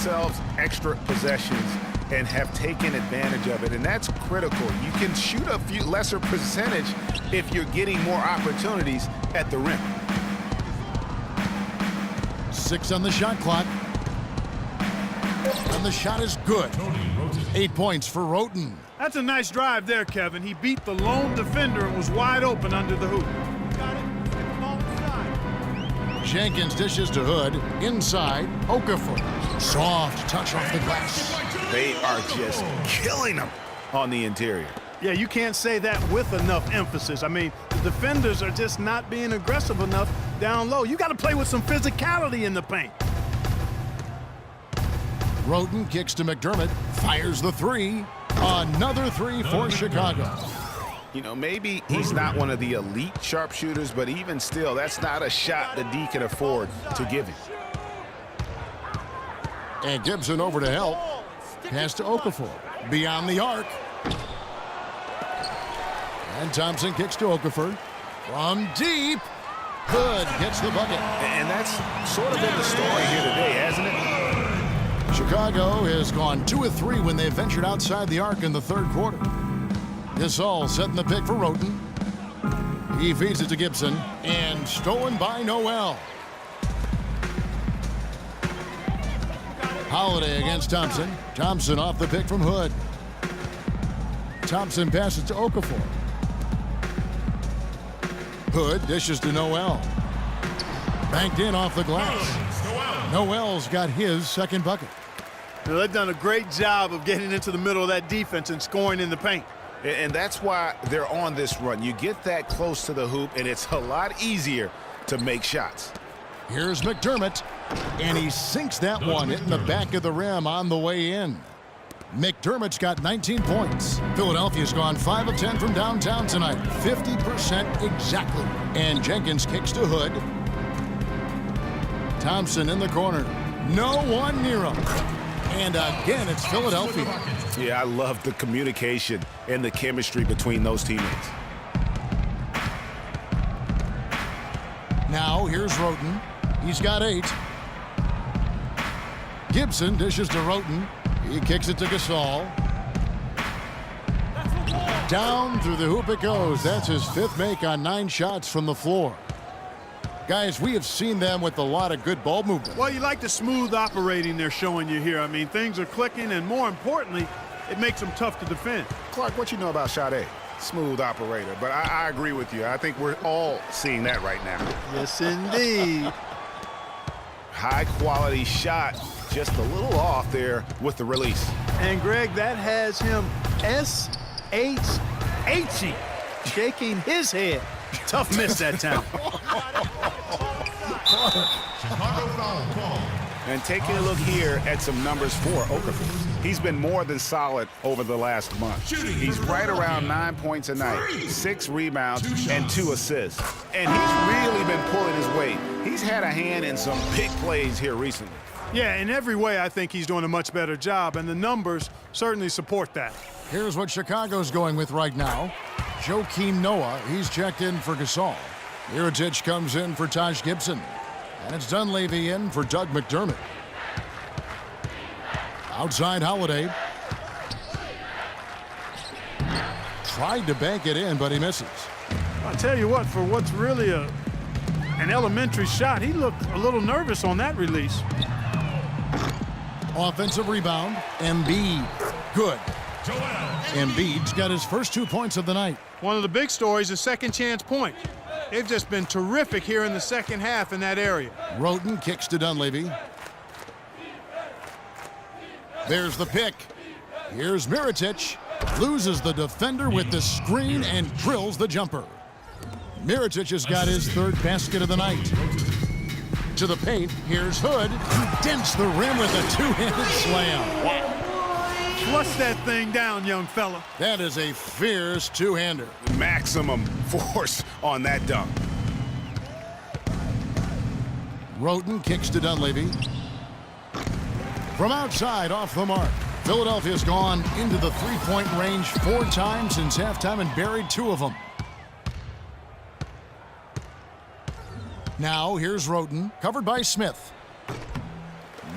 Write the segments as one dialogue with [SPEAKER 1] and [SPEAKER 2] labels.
[SPEAKER 1] themselves extra possessions and have taken advantage of it, and that's critical. You can shoot a few lesser percentage if you're getting more opportunities at the rim.
[SPEAKER 2] 6 on the shot clock. And the shot is good. 8 points for Rhoten.
[SPEAKER 3] That's a nice drive there, Kevin. He beat the lone defender and was wide open under the hoop. Got it.
[SPEAKER 2] Jenkins dishes to Hood. Inside, Okafor. Soft touch off the glass.
[SPEAKER 1] They are just killing them on the interior.
[SPEAKER 3] Yeah, you can't say that with enough emphasis. I mean, the defenders are just not being aggressive enough down low. You got to play with some physicality in the paint.
[SPEAKER 2] Rhoten kicks to McDermott. Fires the three. Another three for Chicago.
[SPEAKER 1] You know, maybe he's not one of the elite sharpshooters, but even still, that's not a shot that D can afford to give him.
[SPEAKER 2] And Gibson over to help. Pass to Okafor. Beyond the arc. And Thompson kicks to Okafor. From deep. Hood gets the bucket.
[SPEAKER 1] And that's sort of been the story here today, hasn't it?
[SPEAKER 2] Chicago has gone 2 of 3 when they ventured outside the arc in the third quarter. Gasol setting the pick for Rhoten. He feeds it to Gibson. And stolen by Noel. Holiday against Thompson. Thompson off the pick from Hood. Thompson passes to Okafor. Hood dishes to Noel. Banked in off the glass. Noel's got his second bucket.
[SPEAKER 3] Now, they've done a great job of getting into the middle of that defense and scoring in the paint.
[SPEAKER 1] And that's why they're on this run. You get that close to the hoop, and it's a lot easier to make shots.
[SPEAKER 2] Here's McDermott, and he sinks that one, hitting the back of the rim on the way in. McDermott's got 19 points. Philadelphia's gone 5 of 10 from downtown tonight, 50% exactly. And Jenkins kicks to Hood. Thompson in the corner. No one near him. And again, it's Philadelphia.
[SPEAKER 1] Yeah, I love the communication and the chemistry between those teammates.
[SPEAKER 2] Now, here's Rhoten. He's got 8. Gibson dishes to Rhoten. He kicks it to Gasol. Down through the hoop it goes. That's his 5th make on 9 shots from the floor. Guys, we have seen them with a lot of good ball movement.
[SPEAKER 3] Well, you like the smooth operating they're showing you here. I mean, things are clicking, and more importantly, it makes them tough to defend.
[SPEAKER 1] Clark, what you know about Sade? Smooth operator, but I agree with you. I think we're all seeing that right now.
[SPEAKER 3] Yes, indeed.
[SPEAKER 1] High-quality shot, just a little off there with the release.
[SPEAKER 3] And, Greg, that has him S-H-H-ing, shaking his head. Tough miss that time.
[SPEAKER 1] And taking a look here at some numbers for Okafor. He's been more than solid over the last month. He's right around 9 points a night, 6 rebounds, and 2 assists. And he's really been pulling his weight. He's had a hand in some big plays here recently.
[SPEAKER 3] Yeah, in every way, I think he's doing a much better job, and the numbers certainly support that.
[SPEAKER 2] Here's what Chicago's going with right now. Joakim Noah, he's checked in for Gasol. Mirotic comes in for Taj Gibson. And it's Dunleavy in for Doug McDermott. Outside Holiday. Tried to bank it in, but he misses.
[SPEAKER 3] I'll tell you what, for what's really an elementary shot, he looked a little nervous on that release.
[SPEAKER 2] Offensive rebound. Embiid. Good. Embiid's got his first 2 points of the night.
[SPEAKER 3] One of the big stories is second chance point. They've just been terrific here in the second half in that area.
[SPEAKER 2] Rhoten kicks to Dunleavy. There's the pick. Here's Mirotic. Loses the defender with the screen and drills the jumper. Mirotic has got his 3rd basket of the night. To the paint, here's Hood. He dents the rim with a 2-handed slam. Wow.
[SPEAKER 3] Flush that thing down, young fella.
[SPEAKER 2] That is a fierce 2-hander.
[SPEAKER 1] Maximum force on that dunk.
[SPEAKER 2] Rhoten kicks to Dunleavy. From outside, off the mark. Philadelphia's gone into the 3-point range 4 times since halftime and buried 2 of them. Now, here's Rhoten, covered by Smith.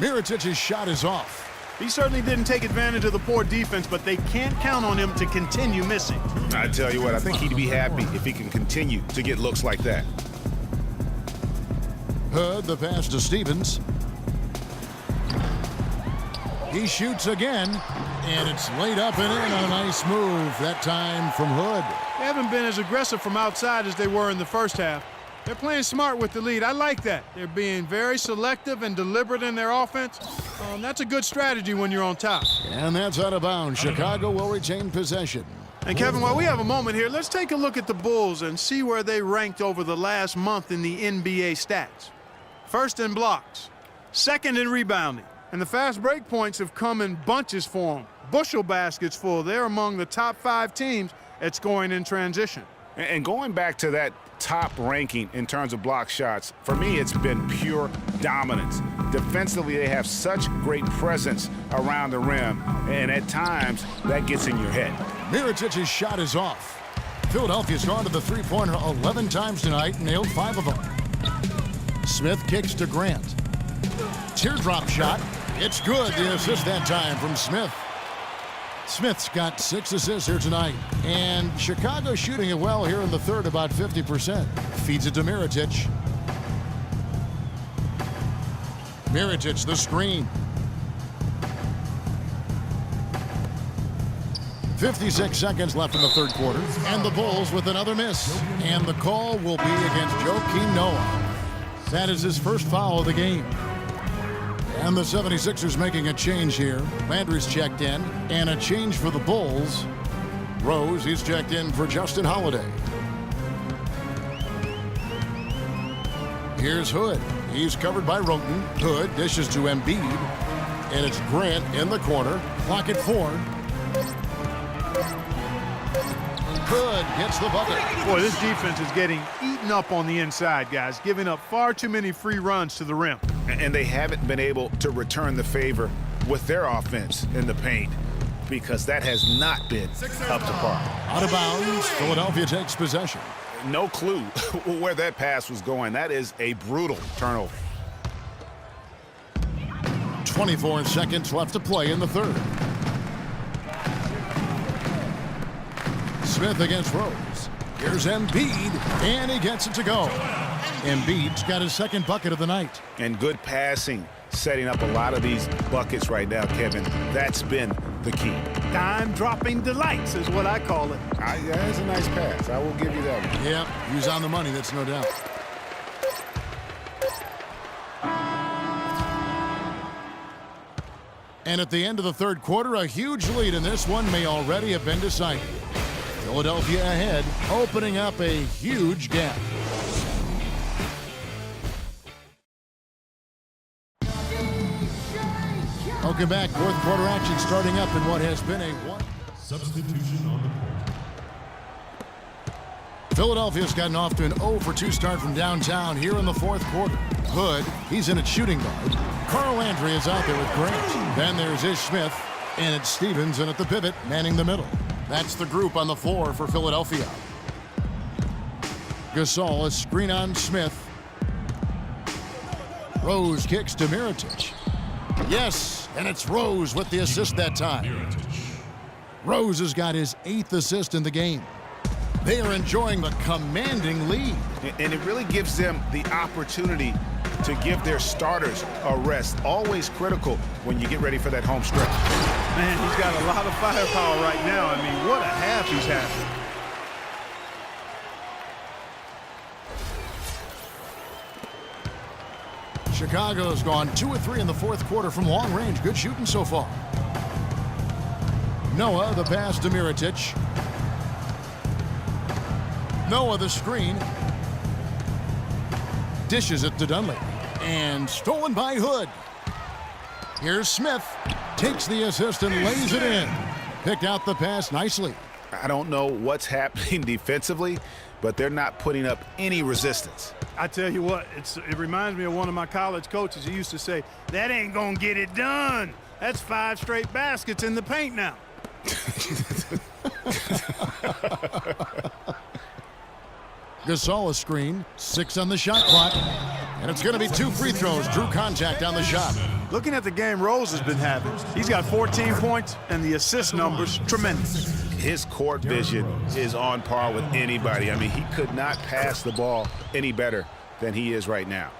[SPEAKER 2] Mirotić's shot is off.
[SPEAKER 3] He certainly didn't take advantage of the poor defense, but they can't count on him to continue missing.
[SPEAKER 1] I tell you what, I think he'd be happy if he can continue to get looks like that.
[SPEAKER 2] Hood, the pass to Stevens. He shoots again, and it's laid up and in on a nice move, that time from Hood.
[SPEAKER 3] They haven't been as aggressive from outside as they were in the first half. They're playing smart with the lead. I like that. They're being very selective and deliberate in their offense. That's a good strategy when you're on top.
[SPEAKER 2] And that's out of bounds. Chicago will retain possession.
[SPEAKER 3] And Kevin, while we have a moment here, let's take a look at the Bulls and see where they ranked over the last month in the NBA stats. First in blocks, second in rebounding, and the fast break points have come in bunches for them. Bushel baskets full. They're among the top 5 teams at scoring in transition.
[SPEAKER 1] And going back to that top ranking in terms of block shots, for me, it's been pure dominance. Defensively, they have such great presence around the rim, and at times, that gets in your head.
[SPEAKER 2] Mirotić's shot is off. Philadelphia's gone to the three-pointer 11 times tonight, nailed 5 of them. Smith kicks to Grant. Teardrop shot. It's good. The assist that time from Smith. Smith's got 6 assists here tonight. And Chicago shooting it well here in the third, about 50%. Feeds it to Mirotić. Mirotić, the screen. 56 seconds left in the third quarter. And the Bulls with another miss. And the call will be against Joakim Noah. That is his first foul of the game. And the 76ers making a change here. Landry's checked in. And a change for the Bulls. Rose, he's checked in for Justin Holiday. Here's Hood. He's covered by Roten. Hood dishes to Embiid. And it's Grant in the corner. Clock at 4. Hood gets the bucket.
[SPEAKER 3] Boy, this defense is getting eaten up on the inside, guys, giving up far too many free runs to the rim.
[SPEAKER 1] And they haven't been able to return the favor with their offense in the paint because that has not been up to par.
[SPEAKER 2] Out of bounds, Philadelphia takes possession.
[SPEAKER 1] No clue where that pass was going. That is a brutal turnover.
[SPEAKER 2] 24 seconds left to play in the third. Smith against Rose. Here's Embiid, and he gets it to go. Embiid's got his second bucket of the night.
[SPEAKER 1] And good passing, setting up a lot of these buckets right now, Kevin. That's been the key.
[SPEAKER 3] Dime-dropping delights is what I call it.
[SPEAKER 1] That's a nice pass. I will give you that one.
[SPEAKER 2] Yeah, he's on the money, that's no doubt. And at the end of the third quarter, a huge lead in this one may already have been decided. Philadelphia ahead, opening up a huge gap. Welcome back. Fourth quarter action starting up in what has been a
[SPEAKER 4] substitution on the court.
[SPEAKER 2] Philadelphia's gotten off to an 0-for-2 start from downtown here in the fourth quarter. Hood, he's in at shooting guard. Carl Landry is out there with Grant. Then there's Ish Smith, and it's Stevens in at the pivot, manning the middle. That's the group on the floor for Philadelphia. Gasol, a screen on Smith. Rose kicks to Mirotić. Yes, and it's Rose with the assist that time. Rose has got his 8th assist in the game. They are enjoying the commanding lead.
[SPEAKER 1] And it really gives them the opportunity to give their starters a rest. Always critical when you get ready for that home stretch.
[SPEAKER 3] Man, he's got a lot of firepower right now. I mean, what a half he's having.
[SPEAKER 2] Chicago's gone 2 of 3 in the fourth quarter from long range. Good shooting so far. Noah, the pass to Mirotić. Noah, the screen. Dishes it to Dunleavy. And stolen by Hood. Here's Smith. Takes the assist and lays it in. Picked out the pass nicely.
[SPEAKER 1] I don't know what's happening defensively, but they're not putting up any resistance.
[SPEAKER 3] I tell you what, it reminds me of one of my college coaches. He used to say, that ain't gonna get it done. That's 5 straight baskets in the paint now.
[SPEAKER 2] Gasol a screen, 6 on the shot clock, and it's going to be 2 free throws. Drew contact on the shot.
[SPEAKER 3] Looking at the game Rose has been having, he's got 14 points, and the assist numbers tremendous.
[SPEAKER 1] His court vision is on par with anybody. I mean, he could not pass the ball any better than he is right now.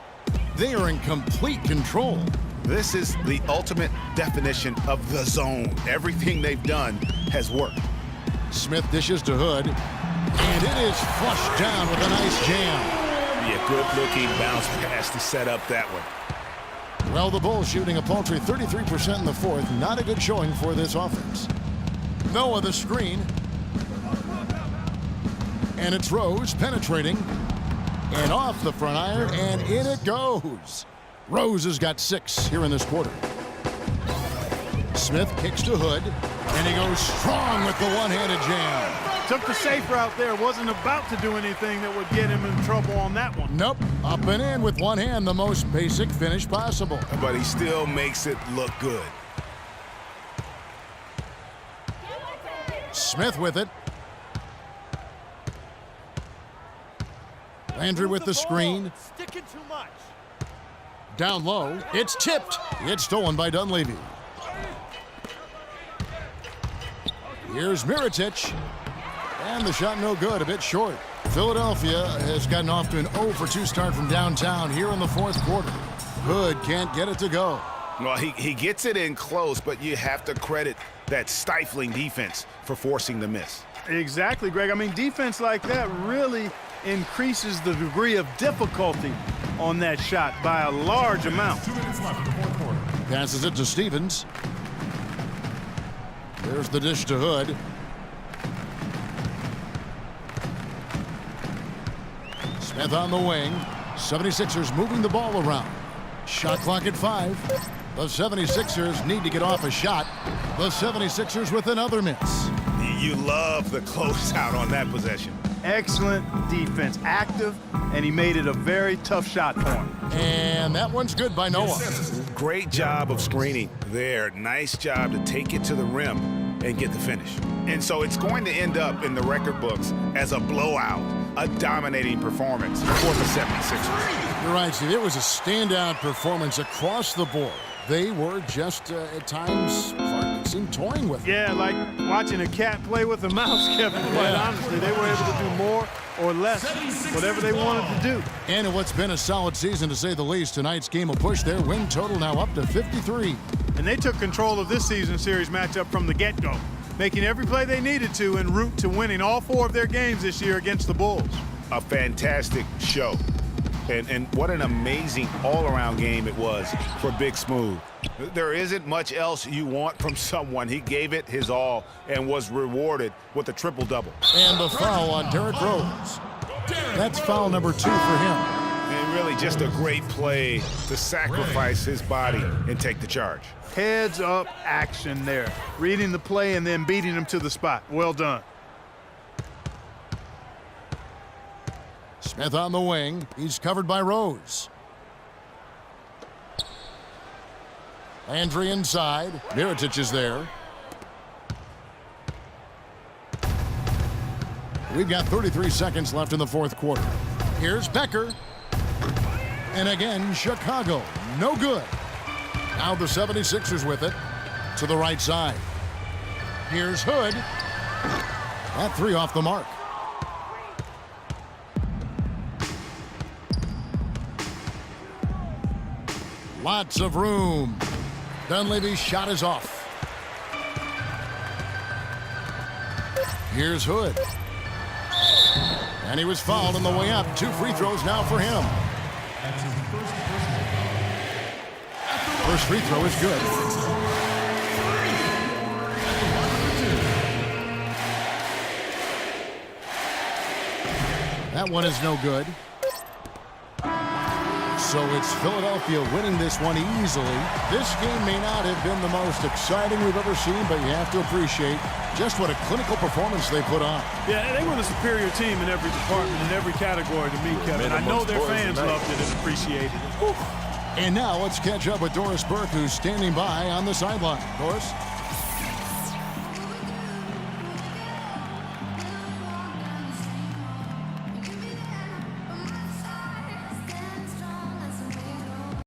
[SPEAKER 2] They are in complete control.
[SPEAKER 1] This is the ultimate definition of the zone. Everything they've done has worked.
[SPEAKER 2] Smith dishes to Hood, and it is flushed down with a nice jam.
[SPEAKER 1] Yeah, good-looking bounce pass to set up that one.
[SPEAKER 2] Well, the Bulls shooting a paltry 33% in the fourth. Not a good showing for this offense. Noah the screen. And it's Rose penetrating. And off the front iron, and in it goes. Rose has got 6 here in this quarter. Smith kicks to Hood, and he goes strong with the one-handed jam.
[SPEAKER 3] Took the safe route there. Wasn't about to do anything that would get him in trouble on that one.
[SPEAKER 2] Nope. Up and in with one hand, the most basic finish possible.
[SPEAKER 1] But he still makes it look good.
[SPEAKER 2] Smith with it. Landry with the screen.
[SPEAKER 3] Sticking too much.
[SPEAKER 2] Down low. It's tipped. It's stolen by Dunleavy. Here's Mirotic. And the shot no good, a bit short. Philadelphia has gotten off to an 0-for-2 start from downtown here in the fourth quarter. Hood can't get it to go.
[SPEAKER 1] Well, he gets it in close, but you have to credit that stifling defense for forcing the miss.
[SPEAKER 3] Exactly, Greg. I mean, defense like that really increases the degree of difficulty on that shot by a large amount.
[SPEAKER 4] 2 minutes left in the fourth quarter.
[SPEAKER 2] Passes it to Stevens. There's the dish to Hood. Smith on the wing. 76ers moving the ball around. Shot clock at 5. The 76ers need to get off a shot. The 76ers with another miss.
[SPEAKER 1] You love the closeout on that possession.
[SPEAKER 3] Excellent defense, active, and he made it a very tough shot for him.
[SPEAKER 2] And that one's good by Noah.
[SPEAKER 1] Great job of screening there. Nice job to take it to the rim and get the finish. And so it's going to end up in the record books as a blowout, a dominating performance for the 76ers.
[SPEAKER 2] You're right, Steve. It was a standout performance across the board. They were just, at times, it seemed toying with it.
[SPEAKER 3] Yeah, like watching a cat play with a mouse, Kevin. Quite honestly, they were able to do more or less, whatever they wanted to do.
[SPEAKER 2] And in what's been a solid season, to say the least, tonight's game will push their win total now up to 53.
[SPEAKER 3] And they took control of this season series matchup from the get-go, making every play they needed to en route to winning all 4 of their games this year against the Bulls.
[SPEAKER 1] A fantastic show. And what an amazing all-around game it was for Big Smooth. There isn't much else you want from someone. He gave it his all and was rewarded with a triple-double.
[SPEAKER 2] And the foul on Derrick Rose. That's foul number 2 for him.
[SPEAKER 1] And really just a great play to sacrifice his body and take the charge.
[SPEAKER 3] Heads-up action there. Reading the play and then beating him to the spot. Well done.
[SPEAKER 2] Smith on the wing. He's covered by Rose. Landry inside. Mirotic is there. We've got 33 seconds left in the fourth quarter. Here's Becker. And again, Chicago. No good. Now the 76ers with it to the right side. Here's Hood. That 3 off the mark. Lots of room. Dunleavy's shot is off. Here's Hood. And he was fouled on the way up. 2 free throws now for him.
[SPEAKER 4] That's his
[SPEAKER 2] First free throw is good. That one is no good. So it's Philadelphia winning this one easily. This game may not have been the most exciting we've ever seen, but you have to appreciate just what a clinical performance they put on.
[SPEAKER 3] Yeah, they were the superior team in every department, in every category to me, Kevin. I know their fans loved it and appreciated it.
[SPEAKER 2] And now let's catch up with Doris Burke, who's standing by on the sideline. Doris?